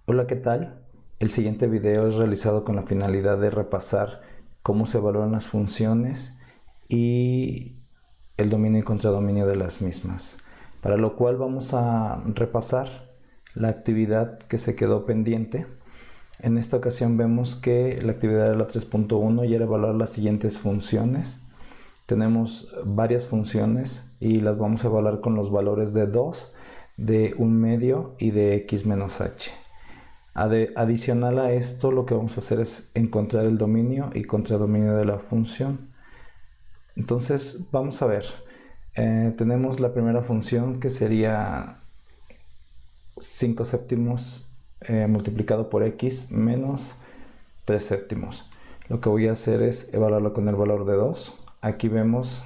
Hola, ¿qué tal? El siguiente video es realizado con la finalidad de repasar cómo se evalúan las funciones y el dominio y contradominio de las mismas. Para lo cual vamos a repasar la actividad que se quedó pendiente. En esta ocasión vemos que la actividad de la 3.1 ya era evaluar las siguientes funciones. Tenemos varias funciones y las vamos a evaluar con los valores de 2, de 1/2 y de x menos h. Adicional a esto, lo que vamos a hacer es encontrar el dominio y contradominio de la función. Entonces, vamos a ver. Tenemos la primera función que sería 5 séptimos multiplicado por x menos 3 séptimos. Lo que voy a hacer es evaluarlo con el valor de 2. Aquí vemos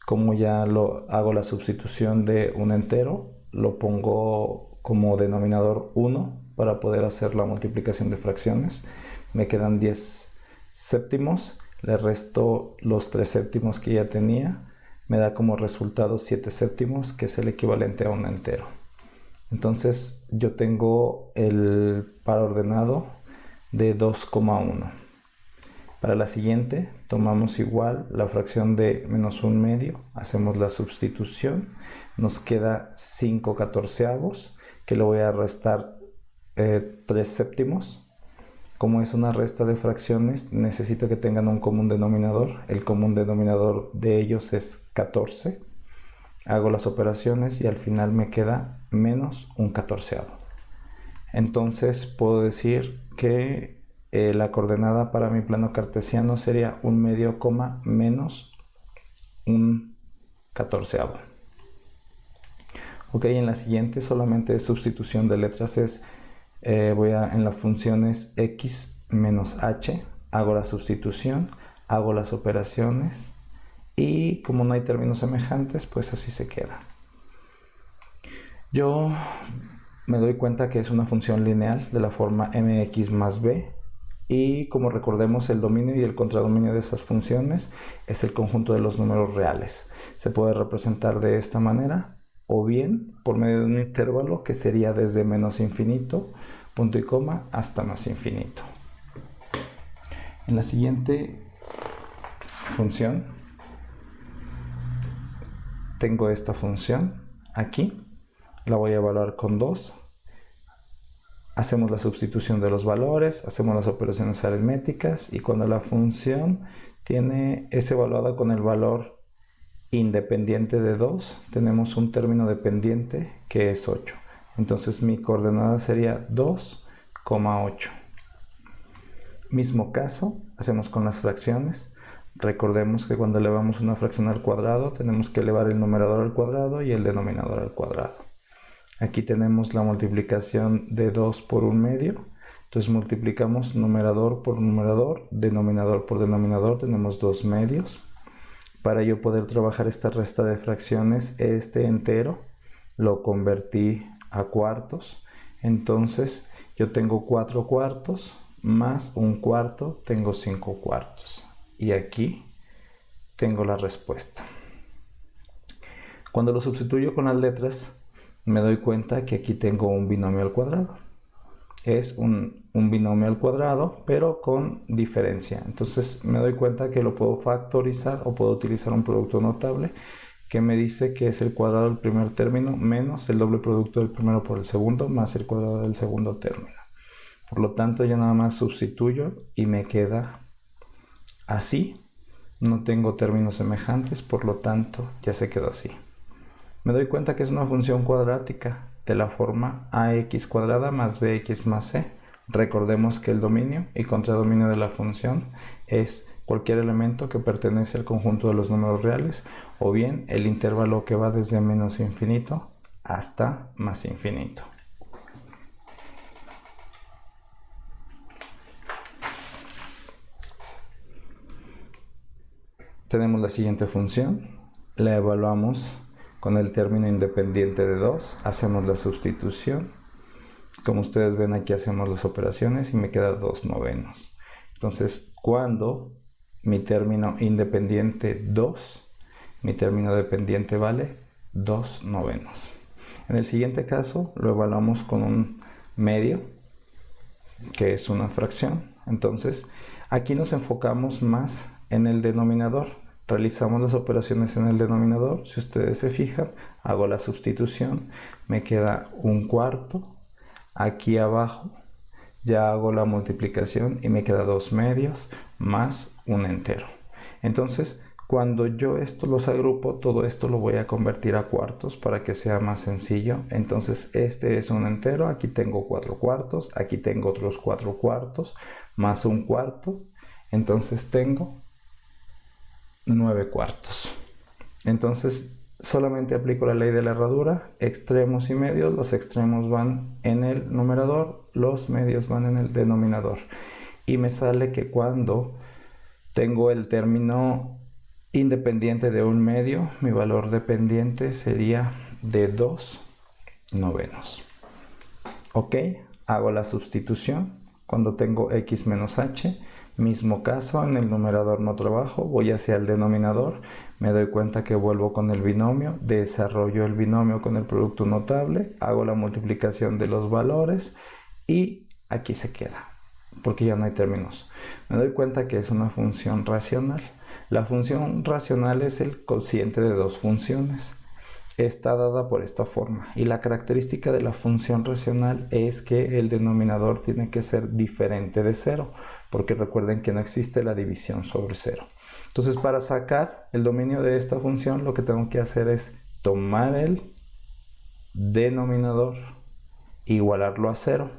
cómo ya hago la sustitución de un entero. Lo pongo como denominador 1 para poder hacer la multiplicación de fracciones. Me quedan 10 séptimos, le resto los 3 séptimos que ya tenía, me da como resultado 7 séptimos, que es el equivalente a un entero. Entonces yo tengo el par ordenado de 2,1. Para la siguiente tomamos igual la fracción de menos 1/2, hacemos la sustitución, nos queda 5 catorceavos, que le voy a restar 3 séptimos. Como es una resta de fracciones, necesito que tengan un común denominador. El común denominador de ellos es 14. Hago las operaciones y al final me queda menos un catorceavo. Entonces puedo decir que la coordenada para mi plano cartesiano sería 1/2, menos un catorceavo. Ok, en la siguiente solamente es sustitución de letras, en las funciones x menos h, hago la sustitución, hago las operaciones y como no hay términos semejantes, pues así se queda. Yo me doy cuenta que es una función lineal de la forma mx más b, y como recordemos, el dominio y el contradominio de esas funciones es el conjunto de los números reales. Se puede representar de esta manera, o bien por medio de un intervalo que sería desde menos infinito, punto y coma, hasta más infinito. En la siguiente función tengo esta función aquí, la voy a evaluar con 2. Hacemos la sustitución de los valores, hacemos las operaciones aritméticas y cuando la función es evaluada con el valor independiente de 2, tenemos un término dependiente que es 8. Entonces mi coordenada sería 2,8. Mismo caso, hacemos con las fracciones. Recordemos que cuando elevamos una fracción al cuadrado, tenemos que elevar el numerador al cuadrado y el denominador al cuadrado. Aquí tenemos la multiplicación de 2 por 1/2. Entonces multiplicamos numerador por numerador, denominador por denominador, tenemos 2/2. Para yo poder trabajar esta resta de fracciones, este entero lo convertí a cuartos. Entonces yo tengo 4 cuartos más un cuarto, tengo 5 cuartos. Y aquí tengo la respuesta. Cuando lo sustituyo con las letras, me doy cuenta que aquí tengo un binomio al cuadrado. Es un binomio al cuadrado, pero con diferencia. Entonces me doy cuenta que lo puedo factorizar o puedo utilizar un producto notable que me dice que es el cuadrado del primer término menos el doble producto del primero por el segundo más el cuadrado del segundo término. Por lo tanto, yo nada más sustituyo y me queda así. No tengo términos semejantes, por lo tanto ya se quedó así. Me doy cuenta que es una función cuadrática de la forma ax cuadrada más bx más c. Recordemos que el dominio y contradominio de la función es cualquier elemento que pertenece al conjunto de los números reales, o bien el intervalo que va desde menos infinito hasta más infinito. Tenemos la siguiente función, la evaluamos con el término independiente de 2, hacemos la sustitución. Como ustedes ven, aquí hacemos las operaciones y me queda 2/9. Entonces, cuando mi término independiente 2, mi término dependiente vale 2/9. En el siguiente caso lo evaluamos con un medio. que es una fracción. Entonces, aquí nos enfocamos más en el denominador. Realizamos las operaciones en el denominador. Si ustedes se fijan, hago la sustitución. Me queda 1/4. Aquí abajo ya hago la multiplicación y me queda 2/2 más un entero. Entonces, cuando yo esto los agrupo, todo esto lo voy a convertir a cuartos para que sea más sencillo. Entonces, este es un entero. Aquí tengo 4/4. Aquí tengo otros 4/4 más 1/4. Entonces tengo 9/4. Entonces solamente aplico la ley de la herradura, extremos y medios. Los extremos van en el numerador, los medios van en el denominador. Y me sale que cuando tengo el término independiente de un medio, mi valor dependiente sería de 2/9. Ok, hago la sustitución. Cuando tengo x menos h, mismo caso, en el numerador no trabajo, voy hacia el denominador, me doy cuenta que vuelvo con el binomio, desarrollo el binomio con el producto notable, hago la multiplicación de los valores y aquí se queda, porque ya no hay términos. Me doy cuenta que es una función racional. La función racional es el cociente de dos funciones. Está dada por esta forma, y la característica de la función racional es que el denominador tiene que ser diferente de 0, porque recuerden que no existe la división sobre 0. Entonces, para sacar el dominio de esta función, lo que tengo que hacer es tomar el denominador e igualarlo a 0.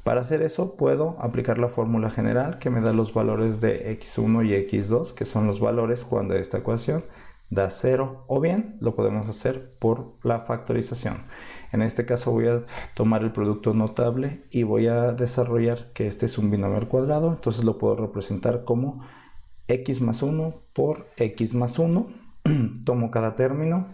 Para hacer eso puedo aplicar la fórmula general que me da los valores de x1 y x2, que son los valores cuando esta ecuación da 0, o bien lo podemos hacer por la factorización. En este caso voy a tomar el producto notable y voy a desarrollar que este es un binomio al cuadrado. Entonces lo puedo representar como x más 1 por x más 1. Tomo cada término,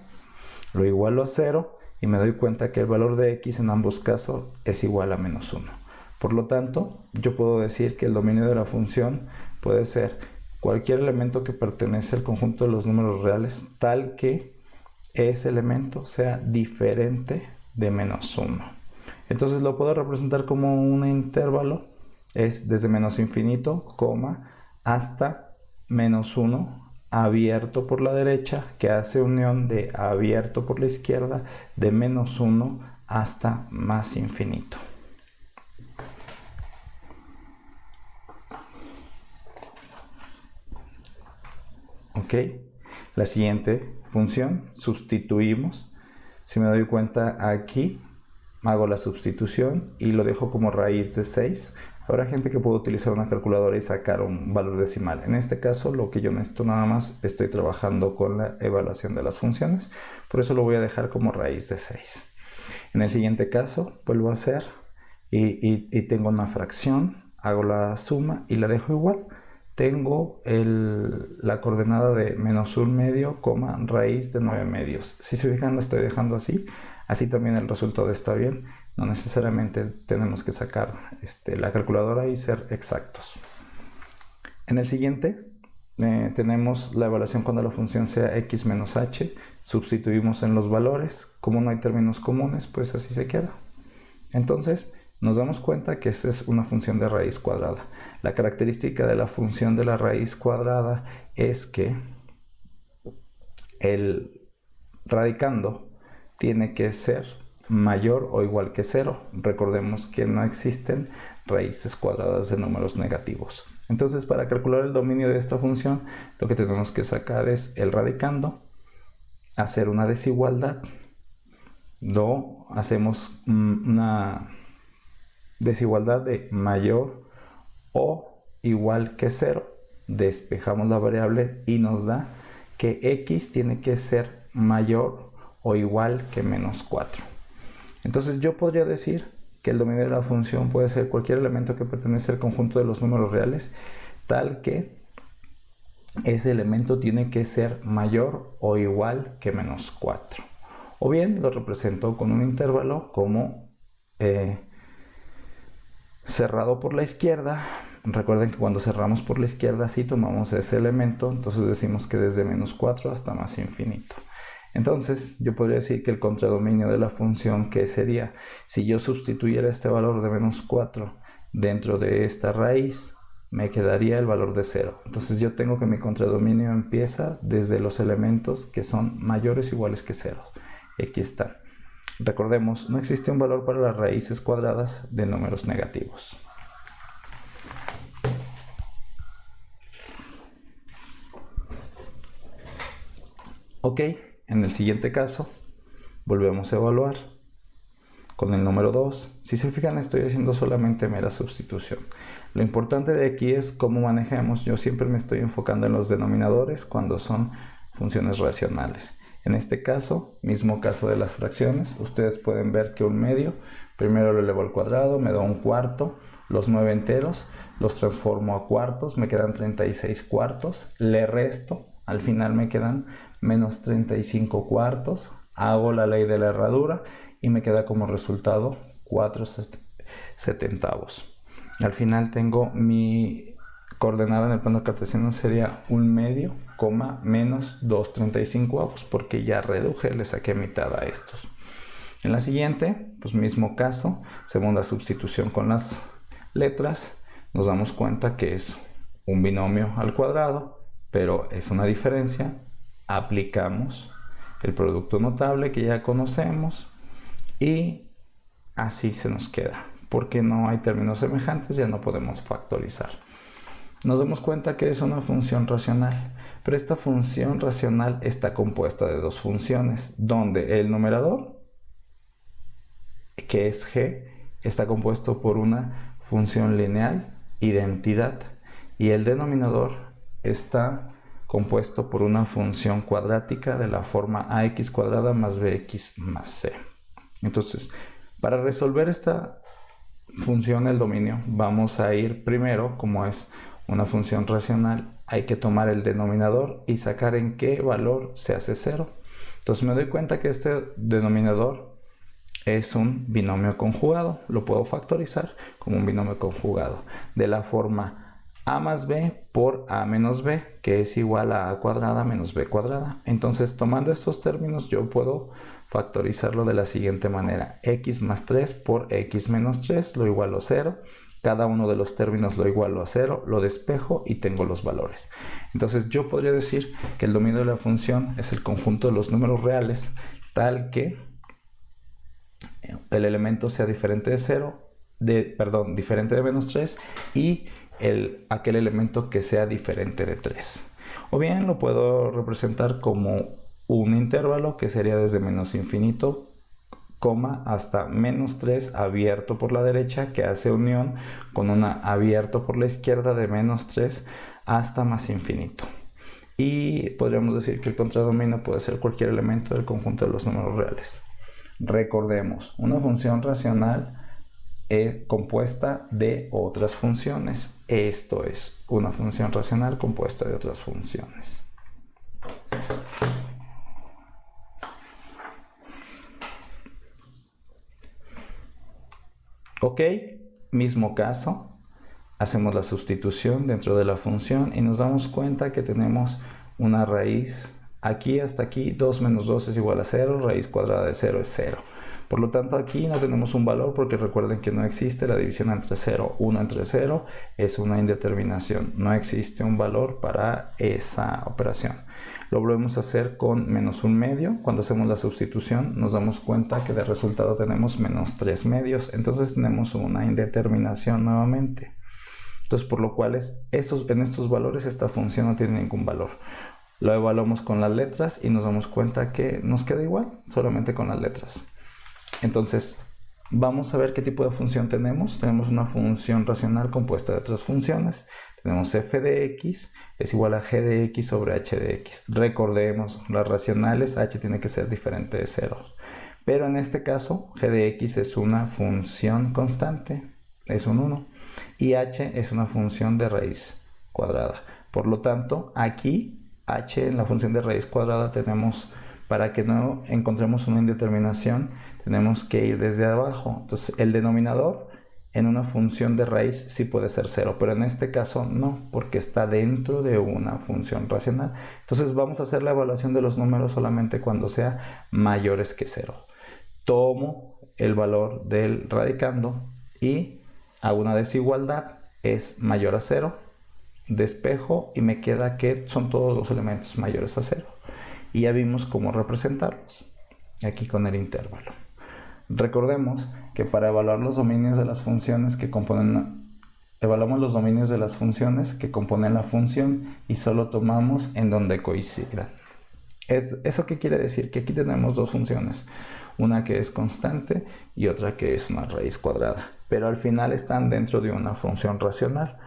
lo igualo a 0 y me doy cuenta que el valor de x en ambos casos es igual a menos 1. Por lo tanto, yo puedo decir que el dominio de la función puede ser cualquier elemento que pertenece al conjunto de los números reales, tal que ese elemento sea diferente de menos 1. Entonces lo puedo representar como un intervalo, es desde menos infinito, coma, hasta menos 1, abierto por la derecha, que hace unión de abierto por la izquierda, de menos 1 hasta más infinito. Ok, la siguiente función, sustituimos. Si me doy cuenta aquí, hago la sustitución y lo dejo como raíz de 6. Habrá gente que puede utilizar una calculadora y sacar un valor decimal. En este caso, lo que yo necesito nada más, estoy trabajando con la evaluación de las funciones. Por eso lo voy a dejar como raíz de 6. En el siguiente caso, vuelvo a hacer y tengo una fracción, hago la suma y la dejo igual. Tengo la coordenada de menos 1/2, raíz de 9/2. Si se fijan, lo estoy dejando así. Así también el resultado está bien. No necesariamente tenemos que sacar la calculadora y ser exactos. En el siguiente tenemos la evaluación cuando la función sea x menos h. Sustituimos en los valores. Como no hay términos comunes, pues así se queda. Entonces, nos damos cuenta que esta es una función de raíz cuadrada. La característica de la función de la raíz cuadrada es que el radicando tiene que ser mayor o igual que 0. Recordemos que no existen raíces cuadradas de números negativos. Entonces, para calcular el dominio de esta función, lo que tenemos que sacar es el radicando, hacer una desigualdad. Luego hacemos una desigualdad de mayor o igual que 0, despejamos la variable y nos da que x tiene que ser mayor o igual que menos 4. Entonces yo podría decir que el dominio de la función puede ser cualquier elemento que pertenece al conjunto de los números reales, tal que ese elemento tiene que ser mayor o igual que menos 4. O bien lo represento con un intervalo como cerrado por la izquierda. Recuerden que cuando cerramos por la izquierda sí tomamos ese elemento, entonces decimos que desde menos 4 hasta más infinito. Entonces yo podría decir que el contradominio de la función, ¿qué sería? Si yo sustituyera este valor de menos 4 dentro de esta raíz me quedaría el valor de 0. Entonces yo tengo que mi contradominio empieza desde los elementos que son mayores o iguales que 0. Aquí están. Recordemos, no existe un valor para las raíces cuadradas de números negativos. Ok, en el siguiente caso, volvemos a evaluar con el número 2. Si se fijan, estoy haciendo solamente mera sustitución. Lo importante de aquí es cómo manejamos. Yo siempre me estoy enfocando en los denominadores cuando son funciones racionales. En este caso, mismo caso de las fracciones, ustedes pueden ver que un medio, primero lo elevo al cuadrado, me da un cuarto, los 9 enteros, los transformo a cuartos, me quedan 36 cuartos, le resto, al final me quedan menos 35 cuartos, hago la ley de la herradura y me queda como resultado 4/70. Al final tengo mi coordenada en el plano cartesiano, sería un medio, menos 2/35, porque ya reduje, le saqué mitad a estos. En la siguiente, pues mismo caso, segunda sustitución con las letras, nos damos cuenta que es un binomio al cuadrado, pero es una diferencia. Aplicamos el producto notable que ya conocemos y así se nos queda. Porque no hay términos semejantes, ya no podemos factorizar. Nos damos cuenta que es una función racional, pero esta función racional está compuesta de dos funciones, donde el numerador, que es g, está compuesto por una función lineal, identidad, y el denominador está compuesto por una función cuadrática de la forma ax cuadrada más bx más c. Entonces, para resolver esta función del dominio, vamos a ir primero, como es una función racional, hay que tomar el denominador y sacar en qué valor se hace 0. Entonces me doy cuenta que este denominador es un binomio conjugado. Lo puedo factorizar como un binomio conjugado de la forma a más b por a menos b, que es igual a cuadrada menos b cuadrada. Entonces, tomando estos términos, yo puedo factorizarlo de la siguiente manera: x más 3 por x menos 3 lo igualo a 0. Cada uno de los términos lo igualo a 0, lo despejo y tengo los valores. Entonces yo podría decir que el dominio de la función es el conjunto de los números reales, tal que el elemento sea diferente de 0, diferente de menos 3, y aquel elemento que sea diferente de 3. O bien lo puedo representar como un intervalo que sería desde menos infinito, hasta menos 3 abierto por la derecha, que hace unión con una abierto por la izquierda de menos 3 hasta más infinito. Y podríamos decir que el contradominio puede ser cualquier elemento del conjunto de los números reales. Recordemos, una función racional es compuesta de otras funciones. Esto es una función racional compuesta de otras funciones. Ok, mismo caso, hacemos la sustitución dentro de la función y nos damos cuenta que tenemos una raíz aquí hasta aquí. 2 menos 2 es igual a 0, raíz cuadrada de 0 es 0. Por lo tanto, aquí no tenemos un valor porque recuerden que no existe la división entre 0. 1 entre 0 es una indeterminación. No existe un valor para esa operación. Lo volvemos a hacer con menos un medio. Cuando hacemos la sustitución nos damos cuenta que de resultado tenemos menos 3 medios. Entonces tenemos una indeterminación nuevamente. Entonces, por lo cual en estos valores esta función no tiene ningún valor. Lo evaluamos con las letras y nos damos cuenta que nos queda igual, solamente con las letras. Entonces, vamos a ver qué tipo de función tenemos. Tenemos una función racional compuesta de otras funciones. Tenemos f de x es igual a g de x sobre h de x. Recordemos, las racionales h tiene que ser diferente de 0. Pero en este caso, g de x es una función constante, es un 1. Y h es una función de raíz cuadrada. Por lo tanto, aquí h en la función de raíz cuadrada tenemos, para que no encontremos una indeterminación, tenemos que ir desde abajo. Entonces el denominador en una función de raíz sí puede ser 0, pero en este caso no, porque está dentro de una función racional. Entonces vamos a hacer la evaluación de los números solamente cuando sea mayores que 0. Tomo el valor del radicando y Hago una desigualdad, es mayor a 0, despejo y me queda que son todos los elementos mayores a 0. Y ya vimos cómo representarlos aquí con el intervalo. Recordemos que para evaluar los dominios de las funciones que componen, evaluamos los dominios de las funciones que componen la función y solo tomamos en donde coincidan. ¿Eso qué quiere decir? Que aquí tenemos dos funciones, una que es constante y otra que es una raíz cuadrada, pero al final están dentro de una función racional.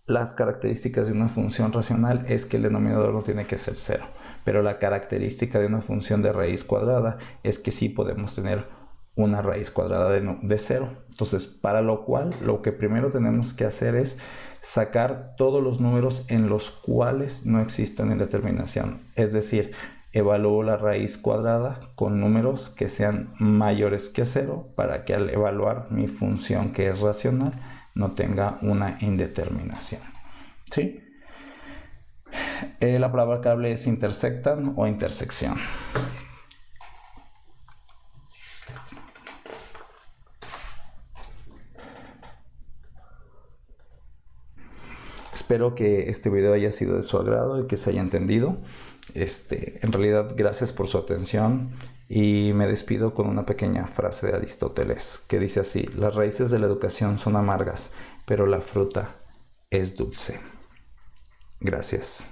Las características de una función racional es que el denominador no tiene que ser 0, pero la característica de una función de raíz cuadrada es que sí podemos tener una raíz cuadrada de 0. Entonces, para lo cual, lo que primero tenemos que hacer es sacar todos los números en los cuales no existen indeterminación. Es decir, evalúo la raíz cuadrada con números que sean mayores que 0 para que al evaluar mi función que es racional no tenga una indeterminación. ¿Sí? La palabra clave es intersectan o intersección. Espero que este video haya sido de su agrado y que se haya entendido. En realidad, gracias por su atención y me despido con una pequeña frase de Aristóteles que dice así: las raíces de la educación son amargas, pero la fruta es dulce. Gracias.